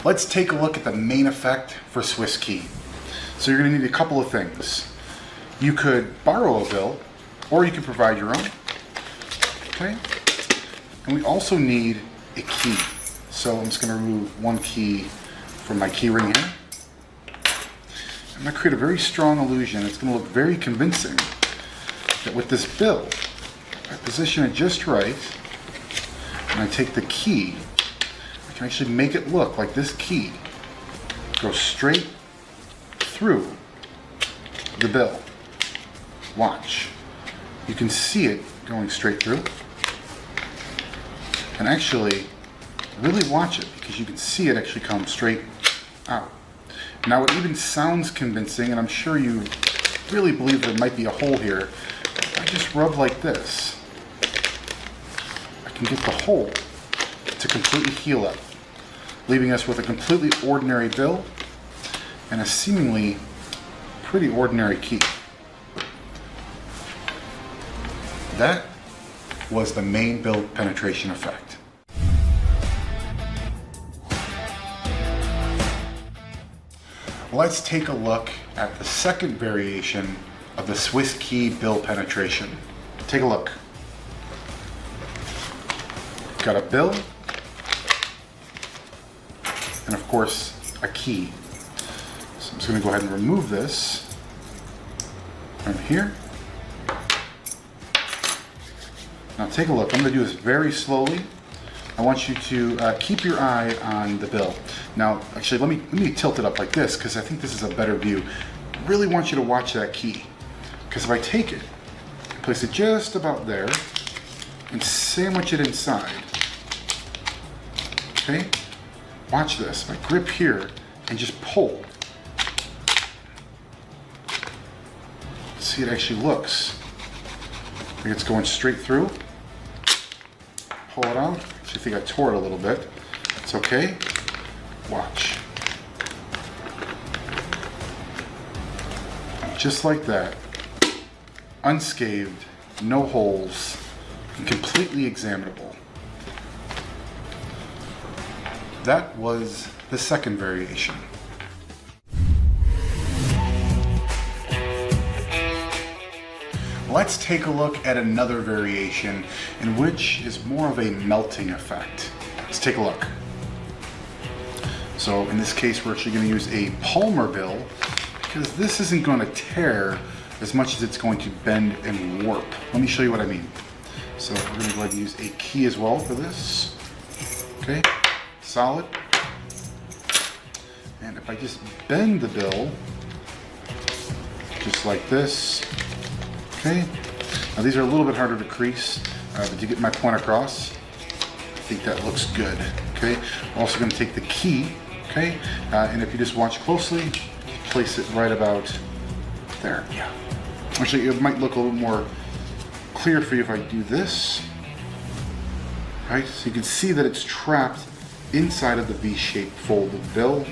Let's take a look at the main effect for Swiss key. So you're going to need a couple of things. You could borrow a bill, or you could provide your own. Okay? And we also need a key. So I'm just going to remove one key from my key ring here. I'm going to create a very strong illusion. It's going to look very convincing that with this bill, I position it just right, and I take the key, I can actually make it look like this key goes straight through the bill. Watch. You can see it going straight through. And actually, really watch it, because you can see it actually come straight out. Now it even sounds convincing, and I'm sure you really believe there might be a hole here. If I just rub like this, I can get the hole to completely heal up, leaving us with a completely ordinary bill and a seemingly pretty ordinary key. That was the main bill penetration effect. Let's take a look at the second variation of the Swiss key bill penetration. Take a look. Got a bill, and of course a key. So I'm just going to go ahead and remove this from here. Now take a look. I'm going to do this very slowly. I want you to keep your eye on the bill. Now, actually, let me tilt it up like this, because I think this is a better view. I really want you to watch that key, because if I take it, place it just about there, and sandwich it inside. Okay? Watch this. If I grip here and just pull, see, it actually looks like it's going straight through. Pull it out. I think I tore it a little bit. It's okay. Watch. Just like that. Unscathed, no holes, and completely examinable. That was the second variation. Let's take a look at another variation in which is more of a melting effect. Let's take a look. So in this case, we're actually going to use a Palmer bill, because this isn't going to tear as much as it's going to bend and warp. Let me show you what I mean. So we're going to go ahead and use a key as well for this. Okay, solid. And if I just bend the bill, just like this. Okay, now these are a little bit harder to crease, but to get my point across, I think that looks good. Okay, we're also going to take the key, okay, and if you just watch closely, place it right about there. Yeah, actually it might look a little more clear for you if I do this, right? So you can see that it's trapped inside of the V-shaped folded bill.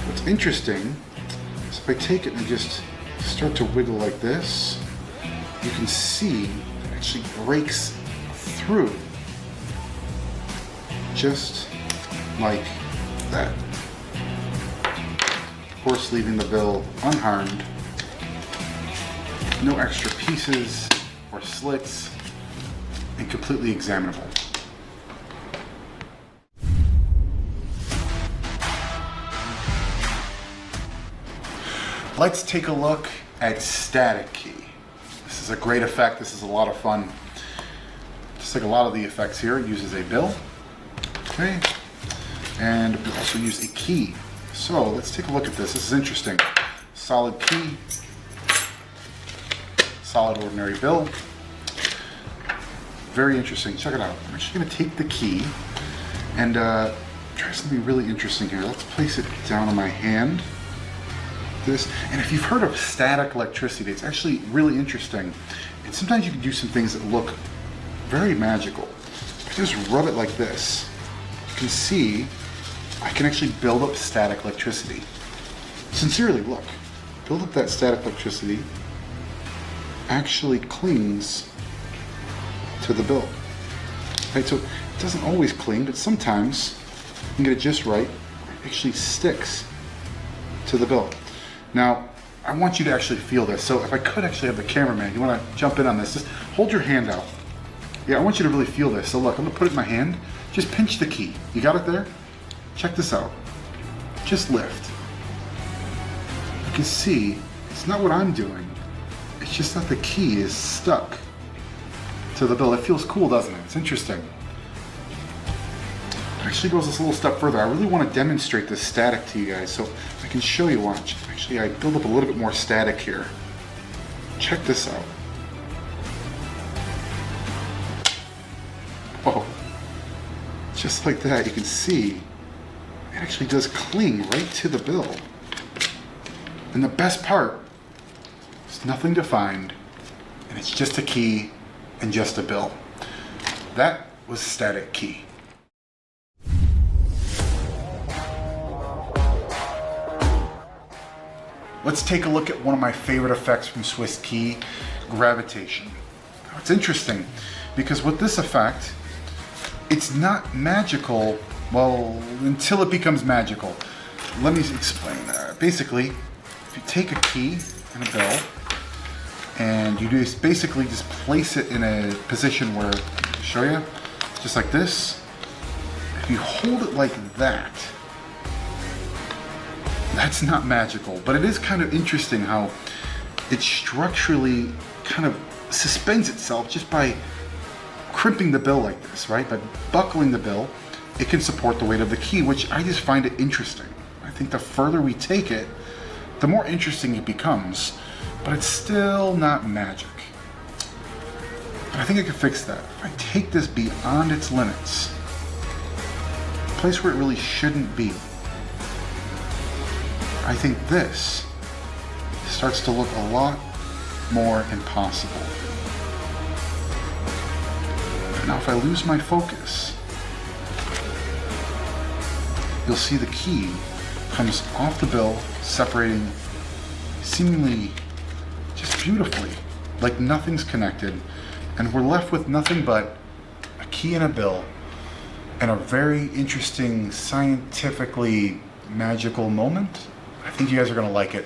What's interesting is if I take it and just start to wiggle like this, you can see it actually breaks through, just like that. Of course, leaving the bill unharmed, no extra pieces or slits, and completely examinable. Let's take a look at static key. This is a great effect. This is a lot of fun. Just like a lot of the effects here, it uses a bill. Okay. And we also use a key. So let's take a look at this. This is interesting. Solid key. Solid ordinary bill. Very interesting. Check it out. I'm actually going to take the key and try something really interesting here. Let's place it down on my hand. This, and if you've heard of static electricity, it's actually really interesting. And sometimes you can do some things that look very magical. If I just rub it like this, you can see I can actually build up static electricity. Sincerely, look. Build up that static electricity. Actually clings to the bill. Right, so it doesn't always cling, but sometimes and get it just right, it actually sticks to the bill. Now, I want you to actually feel this. So if I could actually have the cameraman, you want to jump in on this, just hold your hand out. Yeah, I want you to really feel this. So look, I'm gonna put it in my hand. Just pinch the key. You got it there? Check this out. Just lift. You can see, it's not what I'm doing. It's just that the key is stuck to the bill. It feels cool, doesn't it? It's interesting. It actually goes this little step further. I really want to demonstrate this static to you guys, so I can show you. Watch. Actually, I build up a little bit more static here. Check this out. Whoa. Just like that, you can see it actually does cling right to the bill. And the best part, there's nothing to find, and it's just a key and just a bill. That was Static Key. Let's take a look at one of my favorite effects from Swiss Key, gravitation. Now, it's interesting because with this effect, it's not magical, well, until it becomes magical. Let me explain that. Basically, if you take a key and a bill, and you just basically just place it in a position where, I'll show you, just like this. If you hold it like that, that's not magical, but it is kind of interesting how it structurally kind of suspends itself just by crimping the bill like this, right? By buckling the bill, it can support the weight of the key, which I just find it interesting. I think the further we take it, the more interesting it becomes, but it's still not magic. But I think I can fix that. If I take this beyond its limits, a place where it really shouldn't be, I think this starts to look a lot more impossible. Now if I lose my focus, you'll see the key comes off the bill, separating seemingly just beautifully, like nothing's connected, and we're left with nothing but a key and a bill, and a very interesting, scientifically magical moment. I think you guys are gonna like it.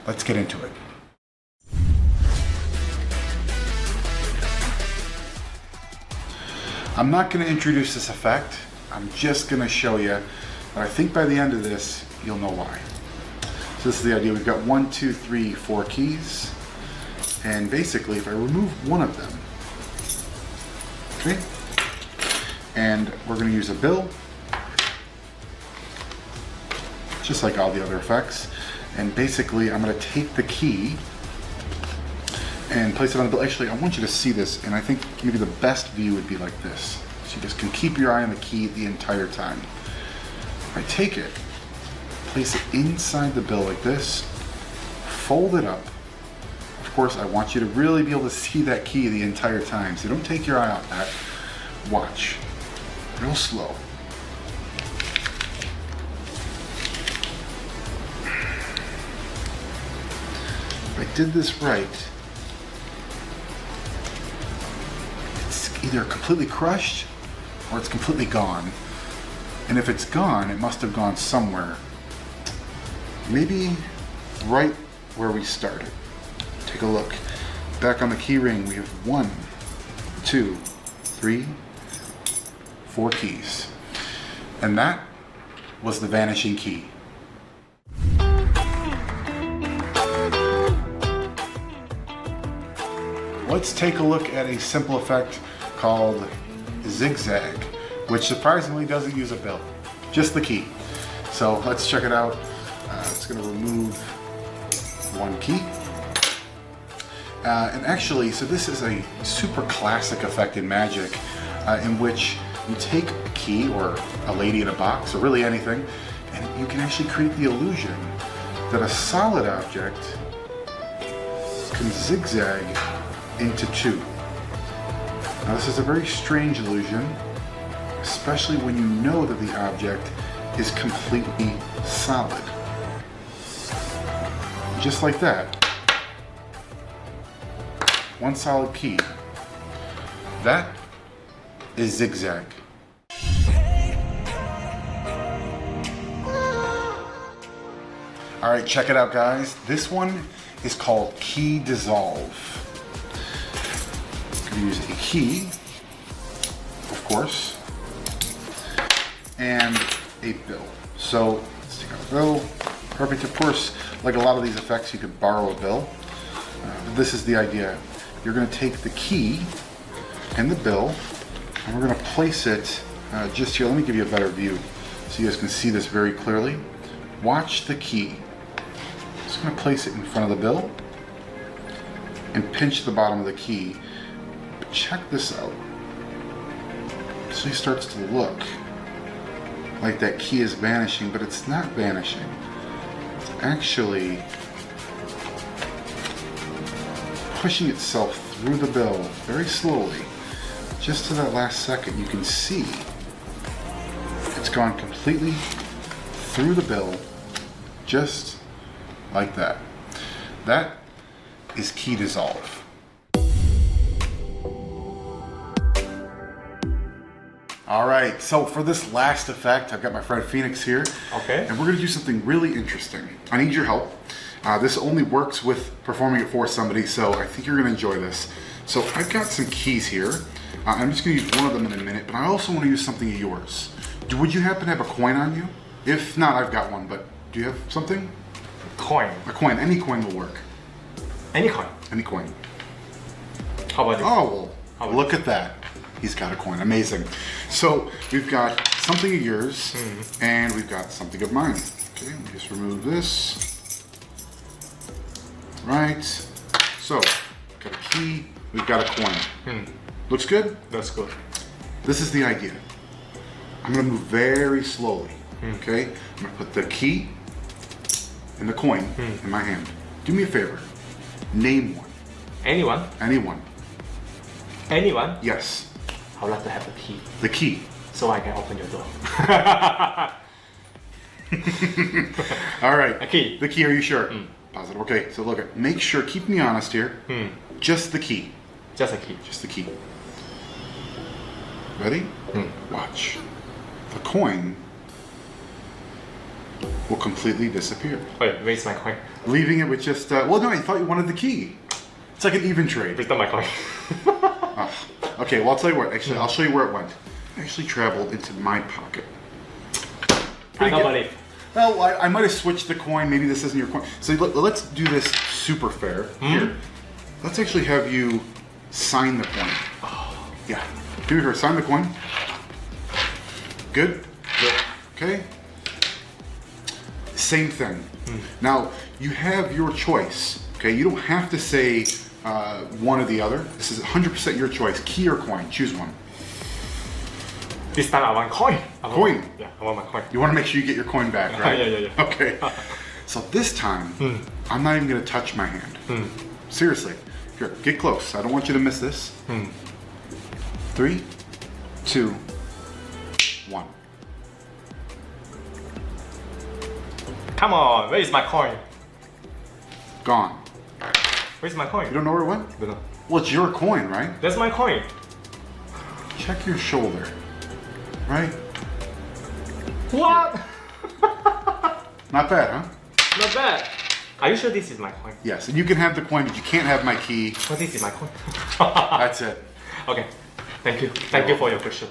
Let's get into it. I'm not gonna introduce this effect. I'm just gonna show you, but I think by the end of this, you'll know why. So this is the idea. We've got 1, 2, 3, 4 keys. And basically, if I remove one of them, okay, and we're gonna use a bill, just like all the other effects. And basically, I'm gonna take the key and place it on the bill. Actually, I want you to see this, and I think maybe the best view would be like this. So you just can keep your eye on the key the entire time. If I take it, place it inside the bill like this, fold it up. Of course, I want you to really be able to see that key the entire time, so don't take your eye off that. Watch, real slow. If I did this right, it's either completely crushed or it's completely gone. And if it's gone, it must have gone somewhere. Maybe right where we started. Take a look. Back on the key ring, we have 1, 2, 3, 4 keys. And that was the vanishing key. Let's take a look at a simple effect called Zigzag, which surprisingly doesn't use a bill, just the key. So let's check it out. It's going to remove 1 key. And actually, so this is a super classic effect in Magic, in which you take a key or a lady in a box or really anything, and you can actually create the illusion that a solid object can zigzag into 2. Now this is a very strange illusion, especially when you know that the object is completely solid. Just like that. 1 solid key. That is Zigzag. All right, check it out, guys. This one is called Key Dissolve. I'm gonna use a key, of course, and a bill. So let's take out a bill. Perfect. Of course, like a lot of these effects, you could borrow a bill. This is the idea. You're going to take the key and the bill, and we're going to place it just here. Let me give you a better view so you guys can see this very clearly. Watch the key. Just going to place it in front of the bill and pinch the bottom of the key. But check this out. So he starts to look like that key is vanishing, but it's not vanishing. It's actually pushing itself through the bill very slowly. Just to that last second, you can see it's gone completely through the bill, just like that. That is Key Dissolve. All right, so for this last effect, I've got my friend Phoenix here. Okay. And we're gonna do something really interesting. I need your help. This only works with performing it for somebody, so I think you're gonna enjoy this. So I've got some keys here. I'm just gonna use one of them in a minute, but I also wanna use something of yours. Would you happen to have a coin on you? If not, I've got one, but do you have something? Coin. A coin, any coin will work. Any coin. Any coin. How about you? Oh, well, look at that. He's got a coin, amazing. So we've got something of yours, and we've got something of mine. Okay, let me just remove this. Right, so got a key, we've got a coin. Looks good? That's good. This is the idea. I'm gonna move very slowly, okay? I'm gonna put the key and the coin in my hand. Do me a favor, name one. Anyone? Anyone. Anyone? Yes, I would like to have the key the key. so I can open your door. All right. A key. The key, are you sure? Positive. Okay, so look, make sure, keep me honest here. Just the key. Just a key. Just the key. Ready? Watch. The coin will completely disappear. Wait, where's my coin? Leaving it with just, well, no, I thought you wanted the key. It's like an even trade. Return my coin. Okay, well, I'll tell you what, actually, I'll show you where it went. It actually traveled into my pocket. I don't believe. Well, I might have switched the coin. Maybe this isn't your coin. So let's do this super fair here. Let's actually have you sign the coin. Yeah. Do her sign the coin. Good? Good. Okay. Same thing. Now, you have your choice. Okay, you don't have to say one or the other. This is 100% your choice. Key or coin, choose one. This time I want coin. Coin? Yeah, I want my coin. You want to make sure you get your coin back, right? Yeah. Okay. So this time, I'm not even going to touch my hand. Seriously. Here, get close. I don't want you to miss this. 3, 2, 1. Come on, where is my coin? Gone. Where's my coin? You don't know where it went? No. Well, it's your coin, right? That's my coin. Check your shoulder. Right? What? Not bad, huh? Not bad. Are you sure this is my coin? Yes, and you can have the coin, but you can't have my key. Oh, this is my coin. That's it. Okay. Thank you. Thank you for your question.